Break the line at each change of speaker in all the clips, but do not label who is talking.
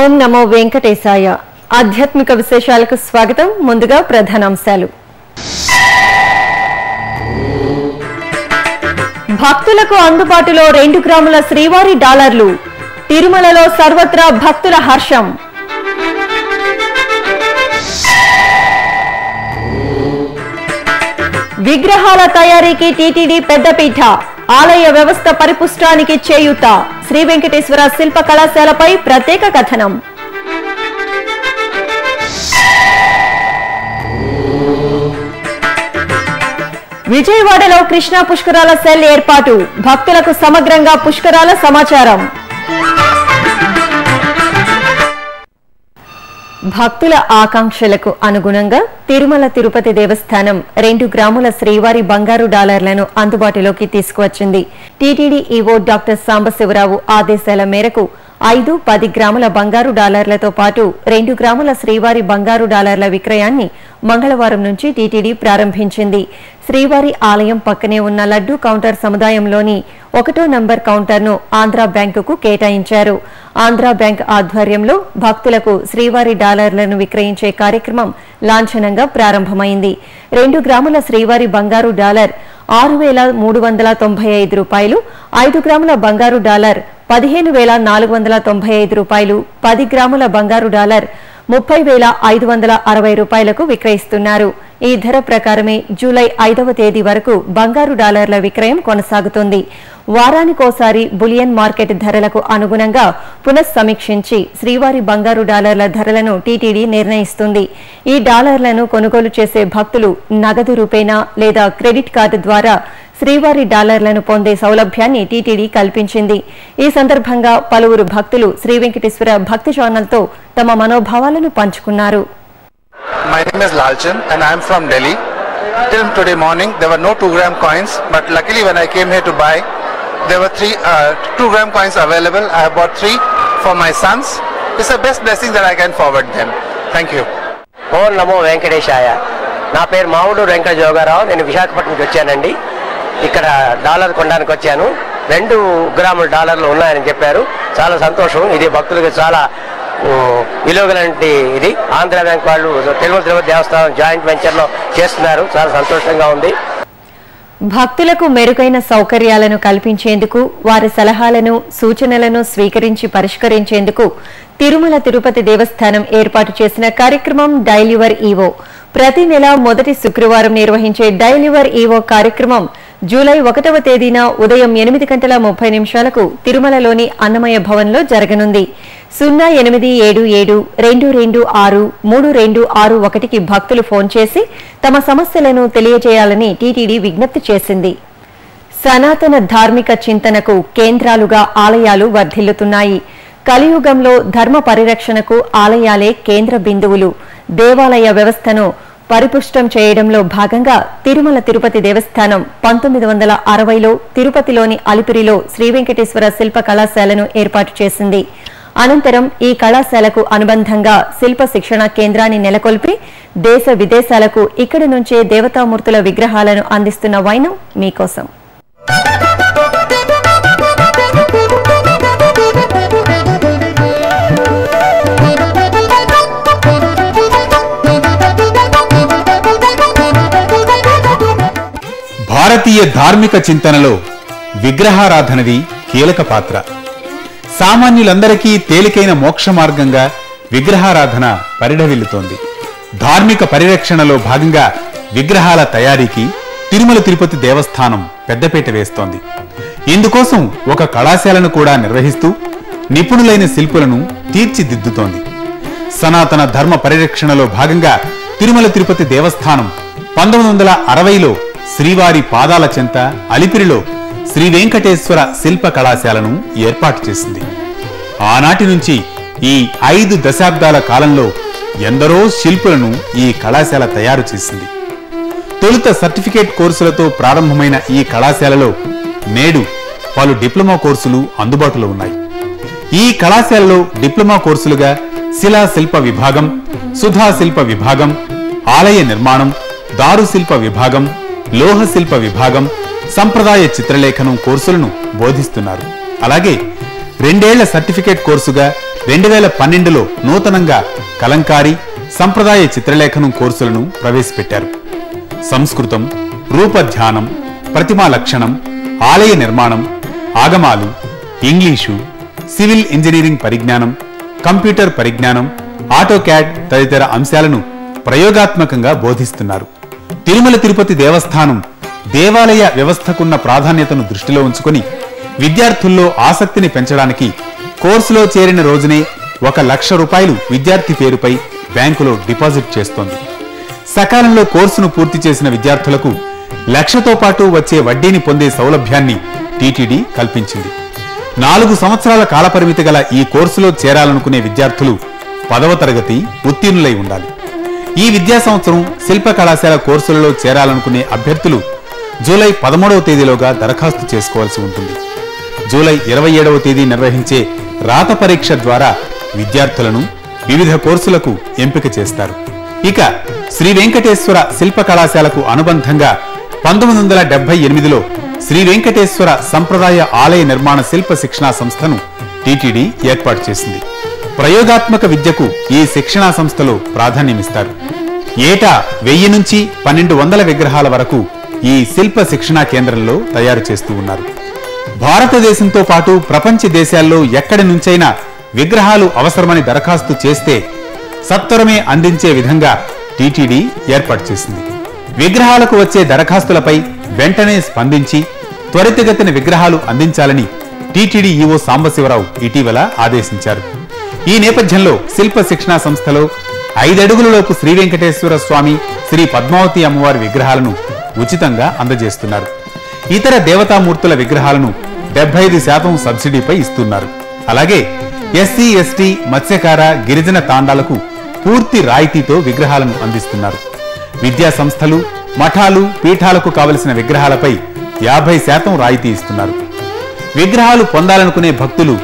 ఓం నమో వెంకటేశాయ. ఆధ్యాత్మిక విశేషాలకు స్వాగతం. ముందుగా ప్రధానాంశాలు. భక్తులకు అందుబాటులో 2 గ్రాముల శ్రీవారి డాలర్లు. తిరుమలలో సర్వత్రా భక్తుల హర్షం. విగ్రహాల తయారీకి టీటీడీ పెద్దపీట. ఆలయ వ్యవస్థ పరిపుష్టానికి చేయూత. శ్రీ వెంకటేశ్వర శిల్ప కళాశాలపై ప్రత్యేక కథనం. విజయవాడలో కృష్ణా పుష్కరాల సెల్ ఏర్పాటు. భక్తులకు సమగ్రంగా పుష్కరాల సమాచారం. భక్తుల ఆకాంక్షలకు అనుగుణంగా తిరుమల తిరుపతి దేవస్థానం 2 గ్రాముల శ్రీవారి బంగారు డాలర్లను అందుబాటులోకి తీసుకువచ్చింది. టీటీడీ ఈవో డాక్టర్ సాంబశివరావు ఆదేశాల మేరకు 5, 10 గ్రాముల బంగారు డాలర్లతో పాటు 2 గ్రాముల శ్రీవారి బంగారు డాలర్ల విక్రయాన్ని మంగళవారం నుంచి టీటీడీ ప్రారంభించింది. శ్రీవారి ఆలయం పక్కనే ఉన్న లడ్డూ కౌంటర్ సముదాయంలోని 1వ నంబర్ కౌంటర్ను ఆంధ్రా బ్యాంకుకు కేటాయించారు. ఆంధ్రా బ్యాంక్ ఆధ్వర్యంలో భక్తులకు శ్రీవారి డాలర్లను విక్రయించే కార్యక్రమం లాంఛనంగా ప్రారంభమైంది. 2 గ్రాముల శ్రీవారి బంగారు డాలర్ 6,395 రూపాయలు, 5 గ్రాముల బంగారు డాలర్ 15,495 రూపాయలు, 10 గ్రాముల బంగారు డాలర్ 30,560 రూపాయలకు విక్రయిస్తున్నారు. ఈ ధర ప్రకారమే జూలై 5వ తేదీ వరకు బంగారు డాలర్ల విక్రయం కొనసాగుతుంది. వారానికోసారి బులియన్ మార్కెట్ ధరలకు అనుగుణంగా పునఃసమీక్షించి శ్రీవారి బంగారు డాలర్ల ధరలను టీటీడీ నిర్ణయిస్తుంది. ఈ డాలర్లను కొనుగోలు చేసే భక్తులు నగదు రూపేణా లేదా క్రెడిట్ కార్డు ద్వారా శ్రీవారి డాలర్లను పొందే సౌలభ్యాన్ని టీటీడీ కల్పించింది. ఈ సందర్భంగా పలువురు భక్తులు శ్రీ వెంకటేశ్వర భక్తి ఛానల్తో తమ మనోభావాలను పంచుకున్నారు.
My name is Lalchan and I am from Delhi. Till today morning there were no 2-gram coins, but luckily when I came here to buy, there were 2-gram coins available. I have bought 3 for my sons. It's the best blessing that I can forward them. Thank you.
ఓం నమో వెంకటేశాయ. నా పేరు మావుడు వెంకట జోగారావు. నేను విశాఖపట్నంకి వచ్చానండి. ఇక్కడ dollar కొనడానికి వచ్చాను. 2 గ్రాముల డాలర్లు ఉన్నాయని చెప్పారు. చాలా సంతోషం. ఇది భక్తులకు చాలా విలువగలంటి ఇది. ఆంధ్ర బ్యాంక్ వాళ్ళు తిరుపతి దేవస్థానం జాయింట్ వెంచర్లో చేస్తున్నారు. చాలా సంతోషంగా ఉంది.
భక్తులకు మెరుగైన సౌకర్యాలను కల్పించేందుకు వారి సలహాలను సూచనలను స్వీకరించి పరిష్కరించేందుకు తిరుమల తిరుపతి దేవస్థానం ఏర్పాటు చేసిన కార్యక్రమం డయల్ యువర్ ఈవో. ప్రతి నెల మొదటి శుక్రవారం నిర్వహించే డయల్ యువర్ ఈవో కార్యక్రమం జూలై 1వ తేదీన ఉదయం 8:30 తిరుమలలోని అన్నమయ్య భవన్లో జరగనుంది. 087722632661కి భక్తులు ఫోన్ చేసి తమ సమస్యలను తెలియజేయాలని టీటీడీ విజ్ఞప్తి చేసింది. సనాతన ధార్మిక చింతనకు కేంద్రాలుగా ఆలయాలు వర్ధిల్లుతున్నాయి. కలియుగంలో ధర్మ పరిరక్షణకు ఆలయాలే కేంద్ర బిందువులు. దేవాలయ వ్యవస్థను పరిపుష్టం చేయడంలో భాగంగా తిరుమల తిరుపతి దేవస్థానం 1960లో తిరుపతిలోని అలిపిరిలో శ్రీ వెంకటేశ్వర శిల్ప కళాశాలను ఏర్పాటు చేసింది. అనంతరం ఈ కళాశాలకు అనుబంధంగా శిల్ప శిక్షణ కేంద్రాన్ని నెలకొల్పి దేశ విదేశాలకు ఇక్కడి నుంచే దేవతామూర్తుల విగ్రహాలను అందిస్తున్న వైనం మీకోసం.
భారతీయ ధార్మిక చింతనలో విగ్రహారాధనది కీలక పాత్ర. సామాన్యులందరికీ తేలికైన మోక్ష మార్గంగా విగ్రహారాధన పరిఢవిల్లుతోంది. ధార్మిక పరిరక్షణలో భాగంగా విగ్రహాల తయారీకి తిరుమల తిరుపతి దేవస్థానం పెద్దపీట వేస్తోంది. ఇందుకోసం ఒక కళాశాలను కూడా నిర్వహిస్తూ నిపుణులైన శిల్పులను తీర్చిదిద్దుతోంది. సనాతన ధర్మ పరిరక్షణలో భాగంగా తిరుమల తిరుపతి దేవస్థానం 1960లో శ్రీవారి పాదాల చెంత అలిపిరిలో శ్రీ వెంకటేశ్వర శిల్ప కళాశాలను ఏర్పాటు చేసింది. ఆనాటి నుంచి ఈ 5 దశాబ్దాల కాలంలో ఎందరో శిల్పులను ఈ కళాశాల తయారు చేసింది. తొలుత సర్టిఫికేట్ కోర్సులతో ప్రారంభమైన ఈ కళాశాలలో నేడు పలు డిప్లొమా కోర్సులు అందుబాటులో ఉన్నాయి. ఈ కళాశాలలో డిప్లొమా కోర్సులుగా శిలా శిల్ప విభాగం, సుధా శిల్ప విభాగం, ఆలయ నిర్మాణం, దారు శిల్ప విభాగం, లోహ శిల్ప విభాగం, సంప్రదాయ చిత్రలేఖనం కోర్సులను బోధిస్తున్నారు. అలాగే 2 ఏళ్ల సర్టిఫికేట్ కోర్సుగా 2012లో నూతనంగా కలంకారీ సంప్రదాయ చిత్రలేఖనం కోర్సులను ప్రవేశపెట్టారు. సంస్కృతం, రూపధ్యానం, ప్రతిమా లక్షణం, ఆలయ నిర్మాణం, ఆగమాలు, ఇంగ్లీషు, సివిల్ ఇంజనీరింగ్ పరిజ్ఞానం, కంప్యూటర్ పరిజ్ఞానం, ఆటోక్యాడ్ తదితర అంశాలను ప్రయోగాత్మకంగా బోధిస్తున్నారు. తిరుమల తిరుపతి దేవస్థానం దేవాలయ వ్యవస్థకున్న ప్రాధాన్యతను దృష్టిలో ఉంచుకొని విద్యార్థుల్లో ఆసక్తిని పెంచడానికి కోర్సులో చేరిన రోజునే 1 లక్ష రూపాయలు విద్యార్థి పేరుపై బ్యాంకులో డిపాజిట్ చేస్తోంది. సకాలంలో కోర్సును పూర్తి చేసిన విద్యార్థులకు లక్షతో పాటు వచ్చే వడ్డీని పొందే సౌలభ్యాన్ని టీటీడీ కల్పించింది. 4 సంవత్సరాల కాలపరిమితి గల ఈ కోర్సులో చేరాలనుకునే విద్యార్థులు 10వ తరగతి ఉత్తీర్ణులై ఉండాలి. ఈ విద్యా సంవత్సరం శిల్ప కళాశాల కోర్సులలో చేరాలనుకునే అభ్యర్థులు జూలై 13వ తేదీలోగా దరఖాస్తు చేసుకోవాల్సి ఉంటుంది. జూలై 27వ తేదీ నిర్వహించే రాత పరీక్ష ద్వారా విద్యార్థులను వివిధ కోర్సులకు ఎంపిక చేస్తారు. ఇక శ్రీ వెంకటేశ్వర శిల్ప కళాశాలకు అనుబంధంగా 1978లో శ్రీ వెంకటేశ్వర సంప్రదాయ ఆలయ నిర్మాణ శిల్ప శిక్షణా సంస్థను టీటీడీ ఏర్పాటు చేసింది. ప్రయోగాత్మక విద్యకు ఈ శిక్షణా సంస్థలో ప్రాధాన్యమిస్తారు. ఏటా 1000 నుంచి 1200 విగ్రహాల వరకు ఈ శిల్ప శిక్షణా కేంద్రంలో తయారు చేస్తూ ఉన్నారు. భారతదేశంతో పాటు ప్రపంచ దేశాల్లో ఎక్కడి నుంచైనా విగ్రహాలు అవసరమని దరఖాస్తు చేస్తే సత్వరమే అందించే విధంగా టీటీడీ ఏర్పాటు చేసింది. విగ్రహాలకు వచ్చే దరఖాస్తులపై వెంటనే స్పందించి త్వరితగతిన విగ్రహాలు అందించాలని టీటీడీ ఈవో సాంబశివరావు ఇటీవల ఆదేశించారు. ఈ నేపథ్యంలో శిల్ప శిక్షణా సంస్థలో 5 అడుగులలోపు శ్రీ వెంకటేశ్వర స్వామి, శ్రీ పద్మావతి అమ్మవారి విగ్రహాలను ఉచితంగా అందజేస్తున్నారు. ఇతర దేవతామూర్తుల విగ్రహాలను 75% సబ్సిడీపై ఇస్తున్నారు. అలాగే ఎస్సీ, ఎస్టీ, మత్స్యకార, గిరిజన తాండాలకు పూర్తి రాయితీతో విగ్రహాలను అందిస్తున్నారు. విద్యా సంస్థలు, మఠాలు, పీఠాలకు కావలసిన విగ్రహాలపై 50% రాయితీ ఇస్తున్నారు. విగ్రహాలు పొందాలనుకునే భక్తులు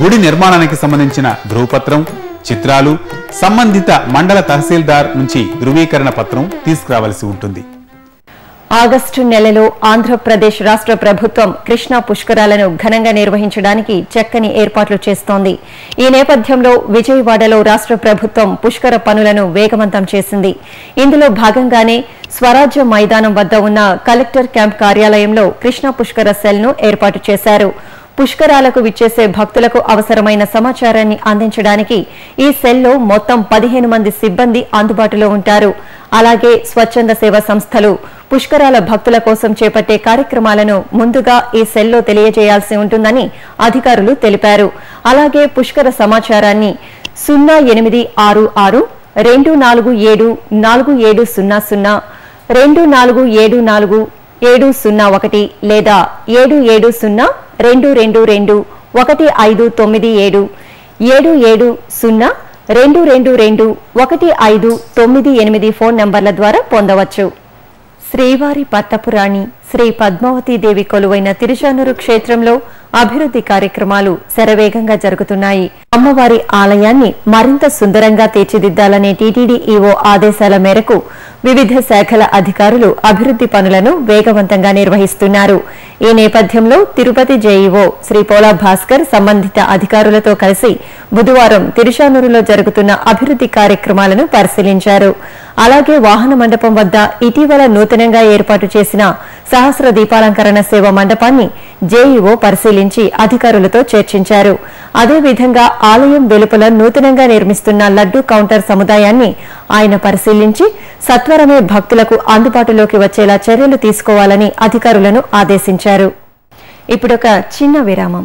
గుడి నిర్మాణానికి సంబంధించిన ధృవపత్రం, చిత్రాలు, సంబంధిత మండల తహసీల్దార్ నుంచి ధృవీకరణ పత్రం తీసుకురావాల్సి ఉంటుంది.
ఆగస్టు నెలలో ఆంధ్రప్రదేశ్ రాష్ట్ర ప్రభుత్వం కృష్ణా పుష్కరాలను ఘనంగా నిర్వహించడానికి చక్కని ఏర్పాట్లు చేస్తోంది. ఈ నేపథ్యంలో విజయవాడలో రాష్ట్ర ప్రభుత్వం పుష్కర పనులను వేగవంతం చేసింది. ఇందులో భాగంగానే స్వరాజ్య మైదానం వద్ద ఉన్న కలెక్టర్ క్యాంప్ కార్యాలయంలో కృష్ణా పుష్కర సెల్ను ఏర్పాటు చేశారు. పుష్కరాలకు విచ్చేసే భక్తులకు అవసరమైన సమాచారాన్ని అందించడానికి ఈ సెల్లో మొత్తం 15 మంది సిబ్బంది అందుబాటులో ఉంటారు. అలాగే స్వచ్ఛంద సేవా సంస్థలు పుష్కరాల భక్తుల కోసం చేపట్టే కార్యక్రమాలను ముందుగా ఈ సెల్లో తెలియజేయాల్సి ఉంటుందని అధికారులు తెలిపారు. అలాగే పుష్కర సమాచారాన్ని 0866 247 4700 2474 701 లేదా 770 222 1597 770 222 1598 ఫోన్ నంబర్ల ద్వారా పొందవచ్చు. శ్రీవారి పట్టపురాణి శ్రీ పద్మావతీదేవి కొలువైన తిరుచానూరు క్షేత్రంలో అభివృద్ధి కార్యక్రమాలు శరవేగంగా జరుగుతున్నాయి. అమ్మవారి ఆలయాన్ని మరింత సుందరంగా తీర్చిదిద్దాలనే టీటీడీ ఈవో ఆదేశాల మేరకు వివిధ శాఖల అధికారులు అభివృద్ధి పనులను వేగవంతంగా నిర్వహిస్తున్నారు. ఈ నేపథ్యంలో తిరుపతి జేఈఓ శ్రీ పోలా భాస్కర్ సంబంధిత అధికారులతో కలిసి బుధవారం తిరుచానూరులో జరుగుతున్న అభివృద్ధి కార్యక్రమాలను పరిశీలించారు. అలాగే వాహన మండపం వద్ద ఇటీవల నూతనంగా ఏర్పాటు చేసిన సహస్ర దీపాలంకరణ సేవ మండపాన్ని జేఈఓ పరిశీలించి అధికారులతో చర్చించారు. అదేవిధంగా ఆలయం వెలుపల నూతనంగా నిర్మిస్తున్న లడ్డూ కౌంటర్ సముదాయాన్ని ఆయన పరిశీలించి సత్వరమే భక్తులకు అందుబాటులోకి వచ్చేలా చర్యలు తీసుకోవాలని అధికారులను ఆదేశించారు. ఇప్పుడొక చిన్న విరామం.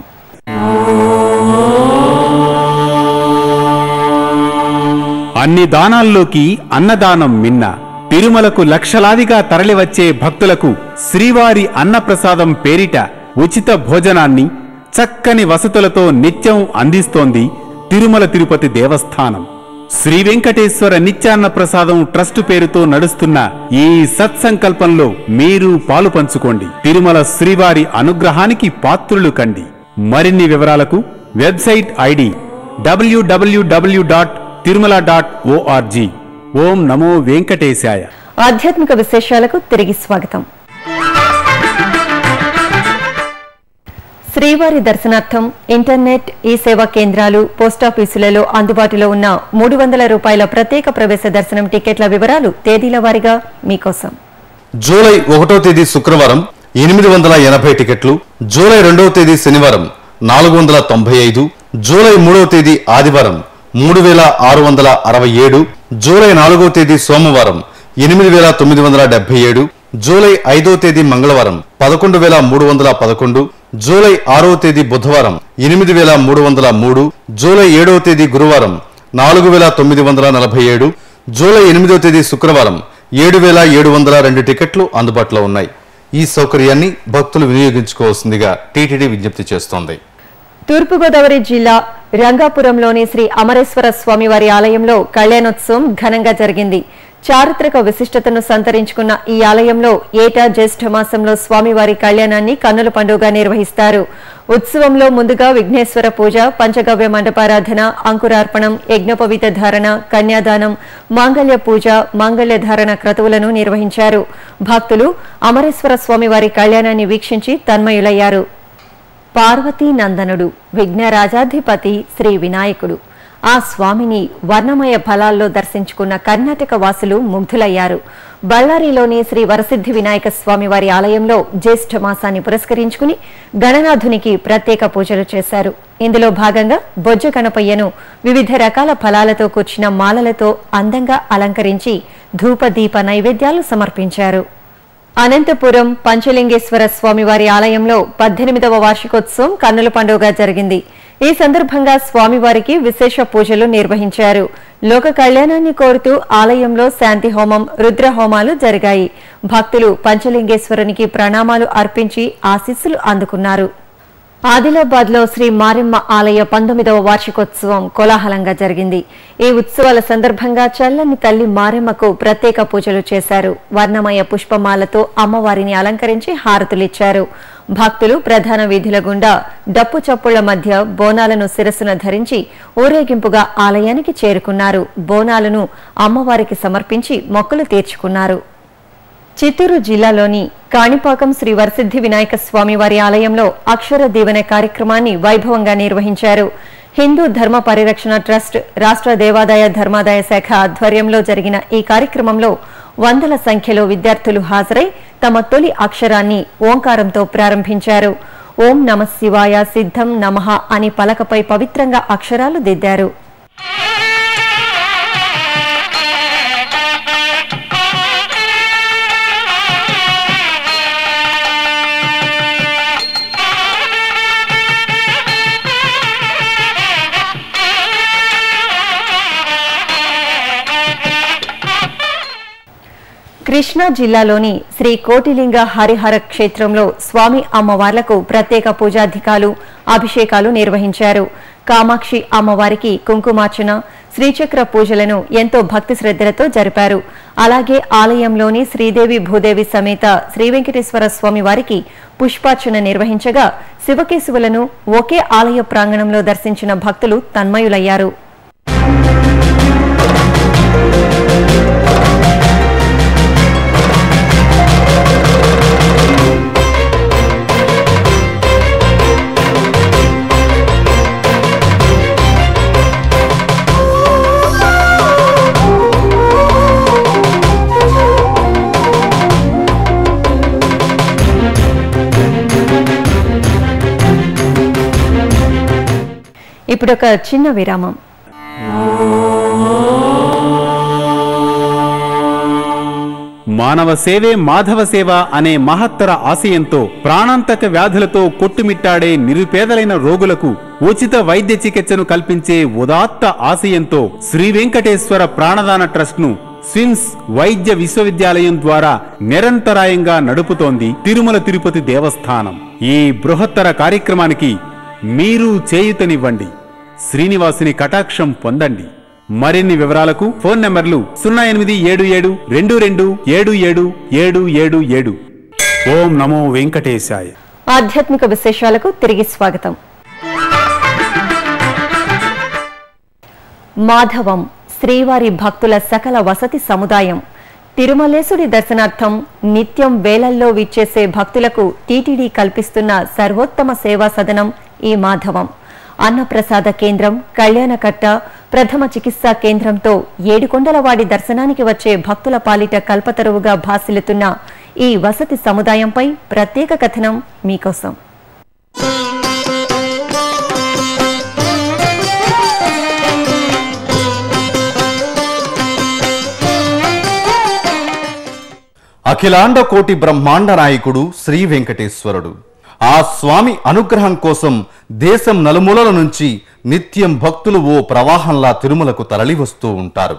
అన్ని దానాల్లోకి అన్నదానం మిన్న. తిరుమలకు లక్షలాదిగా తరలివచ్చే భక్తులకు శ్రీవారి అన్నప్రసాదం పేరిట ఉచిత భోజనాన్ని చక్కని వసతులతో నిత్యం అందిస్తోంది తిరుమల తిరుపతి దేవస్థానం. శ్రీ వెంకటేశ్వర నిత్యాన్న ప్రసాదం ట్రస్టు పేరుతో నడుస్తున్న ఈ సత్సంకల్పంలో మీరు పాలు పంచుకోండి. తిరుమల శ్రీవారి అనుగ్రహానికి పాత్రులు కండి. మరిన్ని వివరాలకు వెబ్సైట్ ఐడి www.tirumala.org. ఓం నమో వెంకటేశాయ.
ఆధ్యాత్మిక విశేషాలకు తిరిగి స్వాగతం. శ్రీవారి దర్శనార్థం ఇంటర్నెట్ ఈ సేవా కేంద్రాలు పోస్టాఫీసులలో అందుబాటులో ఉన్న 300 రూపాయల ప్రత్యేక ప్రవేశ దర్శనం టికెట్ల వివరాలు తేదీల వారీగా మీకోసం.
జూలై 1వ తేదీ శుక్రవారం 880 టికెట్లు, జూలై 2వ తేదీ శనివారం 495, జూలై 3వ తేదీ ఆదివారం 3667, జూలై 4వ తేదీ సోమవారం 8977, జూలై 5వ తేదీ మంగళవారం 11311, జూలై 6వ తేదీ బుధవారం 8303, జూలై 7వ తేదీ గురువారం 4947, జూలై 8వ తేదీ శుక్రవారం 7702 టికెట్లు అందుబాటులో ఉన్నాయి. ఈ సౌకర్యాన్ని భక్తులు వినియోగించుకోవాల్సిందిగా టీటీడీ విజ్ఞప్తి చేస్తోంది.
తూర్పుగోదావరి జిల్లా రంగాపురంలోని శ్రీ అమరేశ్వర స్వామివారి ఆలయంలో కళ్యాణోత్సవం ఘనంగా జరిగింది. చారిత్రక విశిష్టతను సంతరించుకున్న ఈ ఆలయంలో ఏటా జ్యేష్ఠ మాసంలో స్వామివారి కళ్యాణాన్ని కన్నుల పండుగ నిర్వహిస్తారు. ఉత్సవంలో ముందుగా విఘ్నేశ్వర పూజ, పంచగవ్య మండపారాధన, అంకురార్పణం, యజ్ఞోపవీత ధారణ, కన్యాదానం, మాంగళ్య పూజ, మాంగళ్య ధారణ క్రతువులను నిర్వహించారు. భక్తులు అమరేశ్వర స్వామివారి కళ్యాణాన్ని వీక్షించి తన్మయులయ్యారు. పార్వతీ నందనుడు, విఘ్నరాజాధిపతి శ్రీ వినాయకుడు, ఆ స్వామిని వర్ణమయ ఫలాల్లో దర్శించుకున్న కర్ణాటక వాసులు ముగ్ధులయ్యారు. బళ్ళారిలోని శ్రీ వరసిద్ధి వినాయక స్వామివారి ఆలయంలో జ్యేష్ఠ మాసాన్ని పురస్కరించుకుని గణనాథునికి ప్రత్యేక పూజలు చేశారు. ఇందులో భాగంగా బొజ్జ గణపయ్యను వివిధ రకాల ఫలాలతో కూర్చిన మాలలతో అందంగా అలంకరించి ధూపదీప నైవేద్యాలు సమర్పించారు. అనంతపురం పంచలింగేశ్వర స్వామివారి ఆలయంలో 18వ వార్షికోత్సవం కన్నుల పండుగ జరిగింది. ఈ సందర్భంగా స్వామివారికి విశేష పూజలు నిర్వహించారు. లోక కళ్యాణాన్ని కోరుతూ ఆలయంలో శాంతి హోమం, రుద్ర హోమాలు జరిగాయి. భక్తులు పంచలింగేశ్వరునికి ప్రణామాలు అర్పించి ఆశీస్సులు అందుకున్నారు. ఆదిలాబాద్ లో శ్రీ మారెమ్మ ఆలయ 19వ వార్షికోత్సవం కోలాహలంగా జరిగింది. ఈ ఉత్సవాల సందర్భంగా చల్లని తల్లి మారెమ్మకు ప్రత్యేక పూజలు చేశారు. వర్ణమయ పుష్పమాలతో అమ్మవారిని అలంకరించి హారతులిచ్చారు. భక్తులు ప్రధాన వీధుల గుండా డప్పు చప్పుళ్ల మధ్య బోనాలను శిరస్సున ధరించి ఊరేగింపుగా ఆలయానికి చేరుకున్నారు. బోనాలను అమ్మవారికి సమర్పించి మొక్కులు తీర్చుకున్నారు. చిత్తూరు జిల్లాలోని కాణిపాకం శ్రీ వరసిద్ధి వినాయక స్వామివారి ఆలయంలో అక్షర దీవెన కార్యక్రమాన్ని వైభవంగా నిర్వహించారు. హిందూ ధర్మ పరిరక్షణ ట్రస్ట్, రాష్ట్ర దేవాదాయ ధర్మాదాయ శాఖ ఆధ్వర్యంలో జరిగిన ఈ కార్యక్రమంలో వందల సంఖ్యలో విద్యార్థులు హాజరై తమ తొలి అక్షరాన్ని ఓంకారంతో ప్రారంభించారు. ఓం నమః శివాయ సిద్ధం నమః అని పలకపై పవిత్రంగా అక్షరాలు దిద్దారు. కృష్ణా జిల్లాలోని శ్రీ కోటిలింగ హరిహర క్షేత్రంలో స్వామి అమ్మవార్లకు ప్రత్యేక పూజాధికాలు, అభిషేకాలు నిర్వహించారు. కామాక్షి అమ్మవారికి కుంకుమార్చన, శ్రీచక్ర పూజలను ఎంతో భక్తి శ్రద్ధలతో జరిపారు. అలాగే ఆలయంలోని శ్రీదేవి భూదేవి సమేత శ్రీ వెంకటేశ్వర స్వామి వారికి పుష్పార్చన నిర్వహించగా శివకేశవులను ఒకే ఆలయ ప్రాంగణంలో దర్శించిన భక్తులు తన్మయులయ్యారు. ఇప్పుడొక చిన్న విరామం.
మానవ సేవే మాధవ సేవ అనే మహత్తర ఆశయంతో ప్రాణాంతక వ్యాధులతో కొట్టుమిట్టాడే నిరుపేదలైన రోగులకు ఉచిత వైద్య చికిత్సను కల్పించే ఉదాత్త ఆశయంతో శ్రీ వెంకటేశ్వర ప్రాణదాన ట్రస్ట్ ను స్విమ్స్ వైద్య విశ్వవిద్యాలయం ద్వారా నిరంతరాయంగా నడుపుతోంది తిరుమల తిరుపతి దేవస్థానం. ఈ బృహత్తర కార్యక్రమానికి మీరు చేయూతనివ్వండి, శ్రీనివాసుని కటాక్షం పొందండి. మరిన్ని వివరాలకు ఫోన్ నంబర్లు 087722777777. ఓం నమో వెంకటేశాయ.
ఆధ్యాత్మిక విశేషాలకు తిరిగి స్వాగతం. మాధవం శ్రీవారి భక్తుల సకల వసతి సముదాయం. తిరుమలేశుడి దర్శనార్థం నిత్యం వేలల్లో విచ్చేసే భక్తులకు టీటీడీ కల్పిస్తున్న సర్వోత్తమ సేవా సదనం ఈ మాధవం. అన్నప్రసాద కేంద్రం, కళ్యాణకట్ట, ప్రథమ చికిత్సా కేంద్రంతో ఏడుకొండలవాడి దర్శనానికి వచ్చే భక్తుల పాలిట కల్పతరువుగా భాసిల్లుతున్న ఈ వసతి సముదాయంపై ప్రత్యేక కథనం మీకోసం.
అఖిలాండ కోటి బ్రహ్మాండ నాయకుడు శ్రీ వెంకటేశ్వరుడు. ఆ స్వామి అనుగ్రహం కోసం దేశం నలుమూలల నుంచి నిత్యం భక్తులు ఓ ప్రవాహంలా తిరుమలకు తరలి వస్తూ ఉంటారు.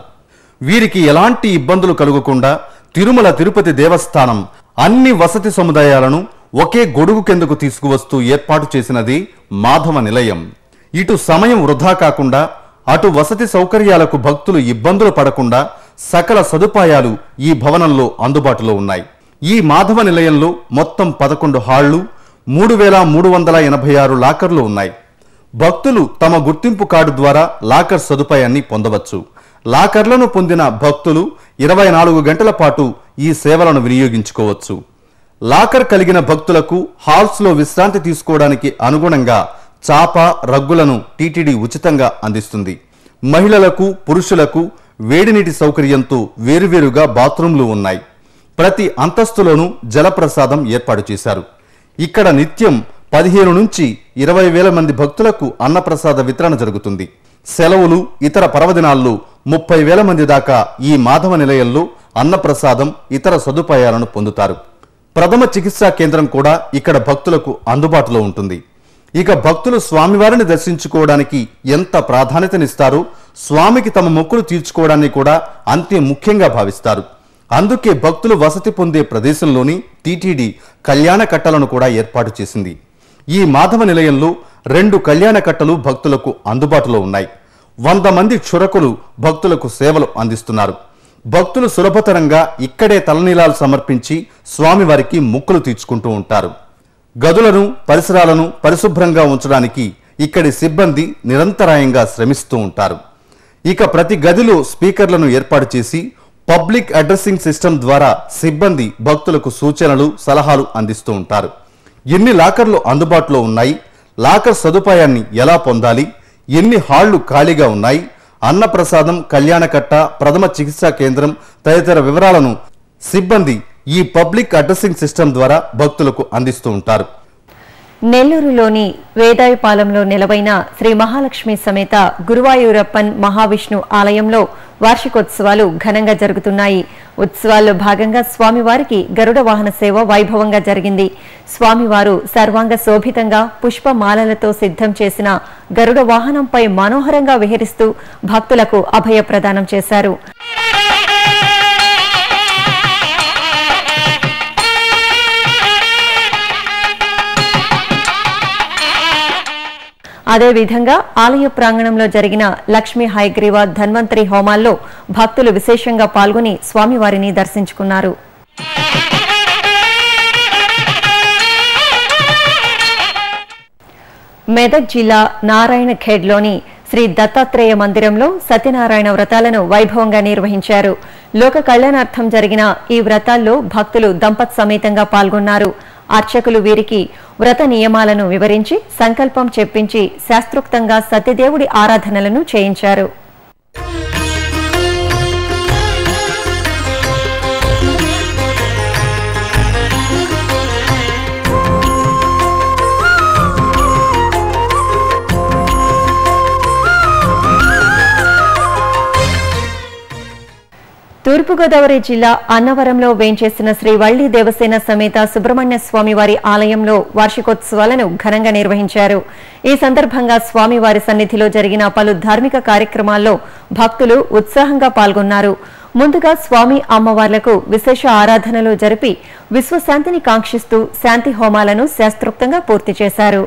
వీరికి ఎలాంటి ఇబ్బందులు కలుగకుండా తిరుమల తిరుపతి దేవస్థానం అన్ని వసతి సముదాయాలను ఒకే గొడుగు కిందకు తీసుకువస్తూ ఏర్పాటు చేసినది మాధవ నిలయం. ఇటు సమయం వృధా కాకుండా అటు వసతి సౌకర్యాలకు భక్తులు ఇబ్బందులు పడకుండా సకల సదుపాయాలు ఈ భవనంలో అందుబాటులో ఉన్నాయి. ఈ మాధవ నిలయంలో మొత్తం 11 హాళ్లు, 3386 లాకర్లు ఉన్నాయి. భక్తులు తమ గుర్తింపు కార్డు ద్వారా లాకర్ సదుపాయాన్ని పొందవచ్చు. లాకర్లను పొందిన భక్తులు 24 గంటల పాటు ఈ సేవలను వినియోగించుకోవచ్చు. లాకర్ కలిగిన భక్తులకు హాల్స్లో విశ్రాంతి తీసుకోవడానికి అనుగుణంగా చాప, రగ్గులను టీటీడీ ఉచితంగా అందిస్తుంది. మహిళలకు, పురుషులకు వేడినీటి సౌకర్యంతో వేరువేరుగా బాత్రూంలు ఉన్నాయి. ప్రతి అంతస్తులోనూ జలప్రసాదం ఏర్పాటు చేశారు. ఇక్కడ నిత్యం 15 నుంచి 20 వేల మంది భక్తులకు అన్నప్రసాద వితరణ జరుగుతుంది. సెలవులు, ఇతర పర్వదినాల్లో 30 వేల మంది దాకా ఈ మాధవ నిలయంలో అన్నప్రసాదం, ఇతర సదుపాయాలను పొందుతారు. ప్రథమ చికిత్సా కేంద్రం కూడా ఇక్కడ భక్తులకు అందుబాటులో ఉంటుంది. ఇక భక్తులు స్వామివారిని దర్శించుకోవడానికి ఎంత ప్రాధాన్యతనిస్తారో స్వామికి తమ మొక్కులు తీర్చుకోవడాన్ని కూడా అంతే ముఖ్యంగా భావిస్తారు. అందుకే భక్తులు వసతి పొందే ప్రదేశంలోని టీటీడీ కళ్యాణ కట్టలను కూడా ఏర్పాటు చేసింది. ఈ మాధవ నిలయంలో 2 కళ్యాణ కట్టలు భక్తులకు అందుబాటులో ఉన్నాయి. 100 మంది క్షురకులు భక్తులకు సేవలు అందిస్తున్నారు. భక్తులు సులభతరంగా ఇక్కడే తలనీలాలు సమర్పించి స్వామివారికి మొక్కులు తీర్చుకుంటూ ఉంటారు. గదులను, పరిసరాలను పరిశుభ్రంగా ఉంచడానికి ఇక్కడి సిబ్బంది నిరంతరాయంగా శ్రమిస్తూ ఉంటారు. ఇక ప్రతి గదిలో స్పీకర్లను ఏర్పాటు చేసి పబ్లిక్ అడ్రసింగ్ సిస్టమ్ ద్వారా సిబ్బంది భక్తులకు సూచనలు, సలహాలు అందిస్తూ ఉంటారు. ఎన్ని లాకర్లు అందుబాటులో ఉన్నాయి, లాకర్ సదుపాయాన్ని ఎలా పొందాలి, ఎన్ని హాళ్లు ఖాళీగా ఉన్నాయి, అన్నప్రసాదం, కళ్యాణకట్ట, ప్రథమ చికిత్సా కేంద్రం తదితర వివరాలను సిబ్బంది ఈ పబ్లిక్ అడ్రసింగ్ సిస్టమ్ ద్వారా భక్తులకు అందిస్తూ ఉంటారు.
నెల్లూరులోని వేదాయపాలెంలో నెలవైన శ్రీ మహాలక్ష్మి సమేత గురువాయూరప్పన్ మహావిష్ణు ఆలయంలో వార్షికోత్సవాలు ఘనంగా జరుగుతున్నాయి. ఉత్సవాల్లో భాగంగా స్వామివారికి గరుడ వాహన సేవ వైభవంగా జరిగింది. స్వామివారు సర్వాంగ శోభితంగా పుష్పమాలలతో సిద్ధం చేసిన గరుడ వాహనంపై మనోహరంగా విహరిస్తూ భక్తులకు అభయ ప్రదానం చేశారు. అదేవిధంగా ఆలయ ప్రాంగణంలో జరిగిన లక్ష్మీ హయగ్రీవ ధన్వంతరి హోమాల్లో భక్తులు విశేషంగా పాల్గొని స్వామివారిని దర్శించుకున్నారు. మెదక్ జిల్లా నారాయణఖేడ్లోని శ్రీ దత్తాత్రేయ మందిరంలో సత్యనారాయణ వ్రతాలను వైభవంగా నిర్వహించారు. లోక కళ్యాణార్థం జరిగిన ఈ వ్రతాల్లో భక్తులు దంపత్ సమేతంగా పాల్గొన్నారు. అర్చకులు వీరికి వ్రత నియమాలను వివరించి సంకల్పం చెప్పించి శాస్త్రోక్తంగా సత్యదేవుడి ఆరాధనలను చేయించారు. తూర్పుగోదావరి జిల్లా అన్నవరంలో వేంచేసిన శ్రీ వల్లి దేవసేన సమేత సుబ్రహ్మణ్య స్వామివారి ఆలయంలో వార్షికోత్సవాలను ఘనంగా నిర్వహించారు. ఈ సందర్భంగా స్వామివారి సన్నిధిలో జరిగిన పలు ధార్మిక కార్యక్రమాల్లో భక్తులు ఉత్సాహంగా పాల్గొన్నారు. ముందుగా స్వామి అమ్మవార్లకు విశేష ఆరాధనలు జరిపి విశ్వశాంతిని కాంక్షిస్తూ శాంతి హోమాలను శాస్త్రోక్తంగా పూర్తి చేశారు.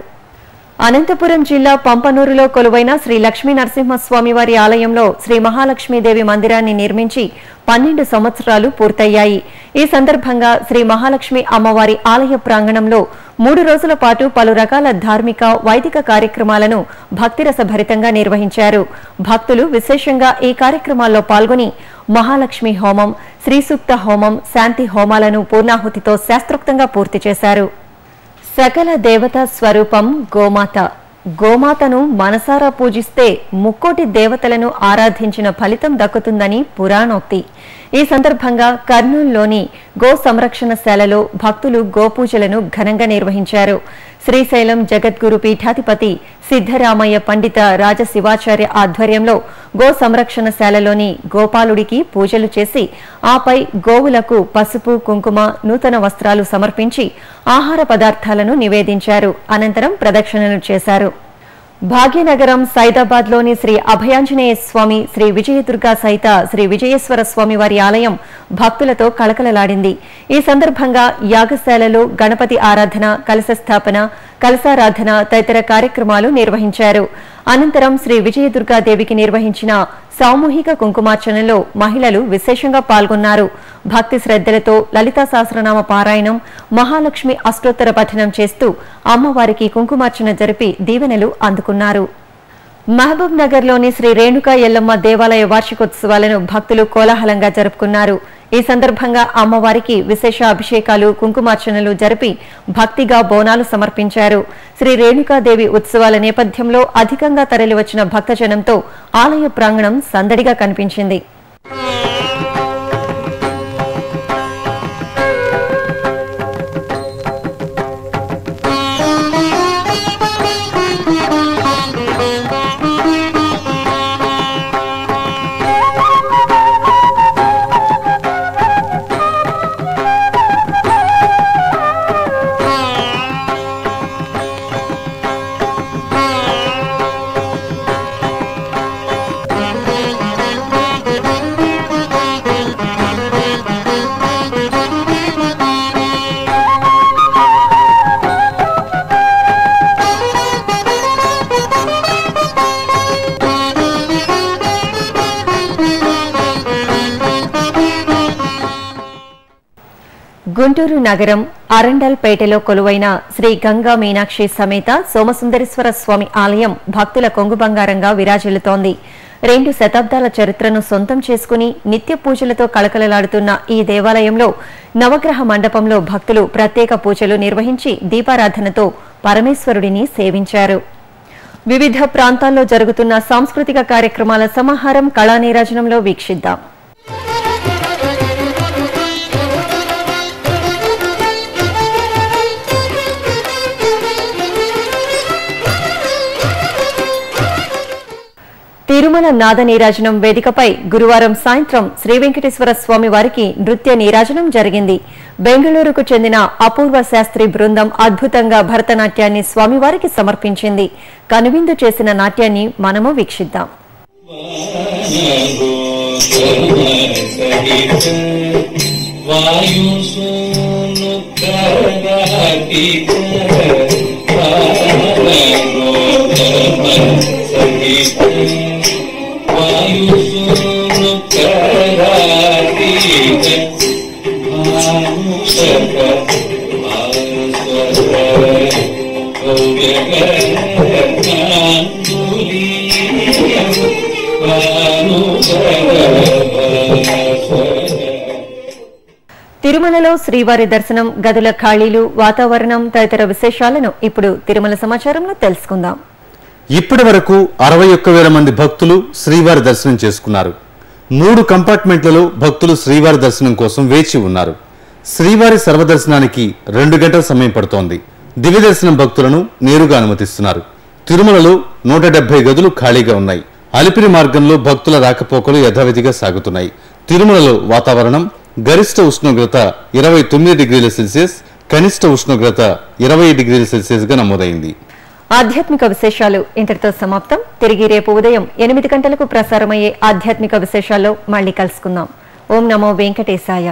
అనంతపురం జిల్లా పంపనూరులో కొలువైన శ్రీ లక్ష్మీ నరసింహస్వామివారి ఆలయంలో శ్రీ మహాలక్ష్మీదేవి మందిరాన్ని నిర్మించి 12 సంవత్సరాలు పూర్తయ్యాయి. ఈ సందర్భంగా శ్రీ మహాలక్ష్మి అమ్మవారి ఆలయ ప్రాంగణంలో 3 రోజుల పాటు పలు రకాల ధార్మిక, వైదిక కార్యక్రమాలను భక్తిరసభరితంగా నిర్వహించారు. భక్తులు విశేషంగా ఈ కార్యక్రమాల్లో పాల్గొని మహాలక్ష్మి హోమం, శ్రీ సూక్త హోమం, శాంతి హోమాలను పూర్ణాహుతితో శాస్త్రోక్తంగా పూర్తి చేశారు. సకల దేవతా స్వరూపం గోమాత. గోమాతను మనసారా పూజిస్తే ముక్కోటి దేవతలను ఆరాధించిన ఫలితం దక్కుతుందని పురాణోక్తి. ఈ సందర్భంగా కర్నూలులోని గో సంరక్షణశాలలో భక్తులు గోపూజలను ఘనంగా నిర్వహించారు. శ్రీశైలం జగద్గురు పీఠాధిపతి సిద్ధరామయ్య పండిత రాజశివాచార్య ఆధ్వర్యంలో గో సంరక్షణశాలలోని గోపాలుడికి పూజలు చేసి ఆపై గోవులకు పసుపు, కుంకుమ, నూతన వస్త్రాలు సమర్పించి ఆహార పదార్థాలను నివేదించారు. అనంతరం ప్రదక్షిణలు చేశారు. భాగ్యనగరం సైదాబాద్లోని శ్రీ అభయాంజనేయ స్వామి, శ్రీ విజయదుర్గా సహిత శ్రీ విజయేశ్వర స్వామి వారి ఆలయం భక్తులతో కళకళలాడింది. ఈ సందర్భంగా యాగశాలలో గణపతి ఆరాధన, కలశ స్థాపన, కలశారాధన తదితర కార్యక్రమాలు నిర్వహించారు. అనంతరం శ్రీ విజయదుర్గాదేవికి నిర్వహించిన సామూహిక కుంకుమార్చనలో మహిళలు విశేషంగా పాల్గొన్నారు. భక్తి శ్రద్ధలతో లలితా సహస్రనామ పారాయణం, మహాలక్ష్మి అష్టోత్తర పఠనం చేస్తూ అమ్మవారికి కుంకుమార్చన జరిపి దీవెనలు అందుకున్నారు. మహబూబ్ నగర్ లోని శ్రీ రేణుకా ఎల్లమ్మ దేవాలయ వార్షికోత్సవాలను భక్తులు కోలాహలంగా జరుపుకున్నారు. ఈ సందర్భంగా అమ్మవారికి విశేష అభిషేకాలు, కుంకుమార్చనలు జరిపి భక్తిగా బోనాలు సమర్పించారు. శ్రీ రేణుకాదేవి ఉత్సవాల నేపథ్యంలో అధికంగా తరలివచ్చిన భక్తజనంతో ఆలయ ప్రాంగణం సందడిగా కనిపించింది. గుంటూరు నగరం అరండల్పేటలో కొలువైన శ్రీ గంగా మీనాక్షి సమేత సోమసుందరేశ్వర స్వామి ఆలయం భక్తుల కొంగు బంగారంగా విరాజిల్లుతోంది. 2 శతాబ్దాల చరిత్రను సొంతం చేసుకుని నిత్య పూజలతో కళకళలాడుతున్న ఈ దేవాలయంలో నవగ్రహ మండపంలో భక్తులు ప్రత్యేక పూజలు నిర్వహించి దీపారాధనతో పరమేశ్వరుడిని సేవించారు. వివిధ ప్రాంతాల్లో జరుగుతున్న సాంస్కృతిక కార్యక్రమాల సమాహారం కళానీరాజనంలో వీక్షిద్దాం. తిరుమల నాద నీరాజనం వేదికపై గురువారం సాయంత్రం శ్రీ వెంకటేశ్వర స్వామి వారికి నృత్య నీరాజనం జరిగింది. బెంగళూరుకు చెందిన అపూర్వ శాస్త్రి బృందం అద్భుతంగా భరతనాట్యాన్ని స్వామివారికి సమర్పించింది. కనువిందు చేసిన నాట్యాన్ని మనము వీక్షిద్దాం. తిరుమలలో శ్రీవారి దర్శనం, గదుల ఖాళీలు, వాతావరణం తదితర విశేషాలను ఇప్పుడు తిరుమల సమాచారంలో తెలుసుకుందాం.
ఇప్పటి వరకు 61,000 మంది భక్తులు శ్రీవారి దర్శనం చేసుకున్నారు. 3 కంపార్ట్మెంట్లలో భక్తులు శ్రీవారి దర్శనం కోసం వేచి ఉన్నారు. శ్రీవారి సర్వదర్శనానికి 2 గంటల సమయం పడుతోంది. దివ్య దర్శనం భక్తులను నేరుగా అనుమతిస్తున్నారు. తిరుమలలో 170 గదులు ఖాళీగా ఉన్నాయి. అలిపిరి మార్గంలో భక్తుల రాకపోకలు యథావిధిగా సాగుతున్నాయి. తిరుమలలో వాతావరణం గరిష్ట ఉష్ణోగ్రత 29 డిగ్రీల సెల్సియస్, కనిష్ట ఉష్ణోగ్రత 20 డిగ్రీల సెల్సియస్ గా నమోదైంది.
ఆధ్యాత్మిక విశేషాలు ఇంతటితో సమాప్తం. తిరిగి రేపు ఉదయం 8 గంటలకు ప్రసారమయ్యే ఆధ్యాత్మిక విశేషాల్లో మళ్లీ కలుసుకుందాం. ఓం నమో వెంకటేశాయ.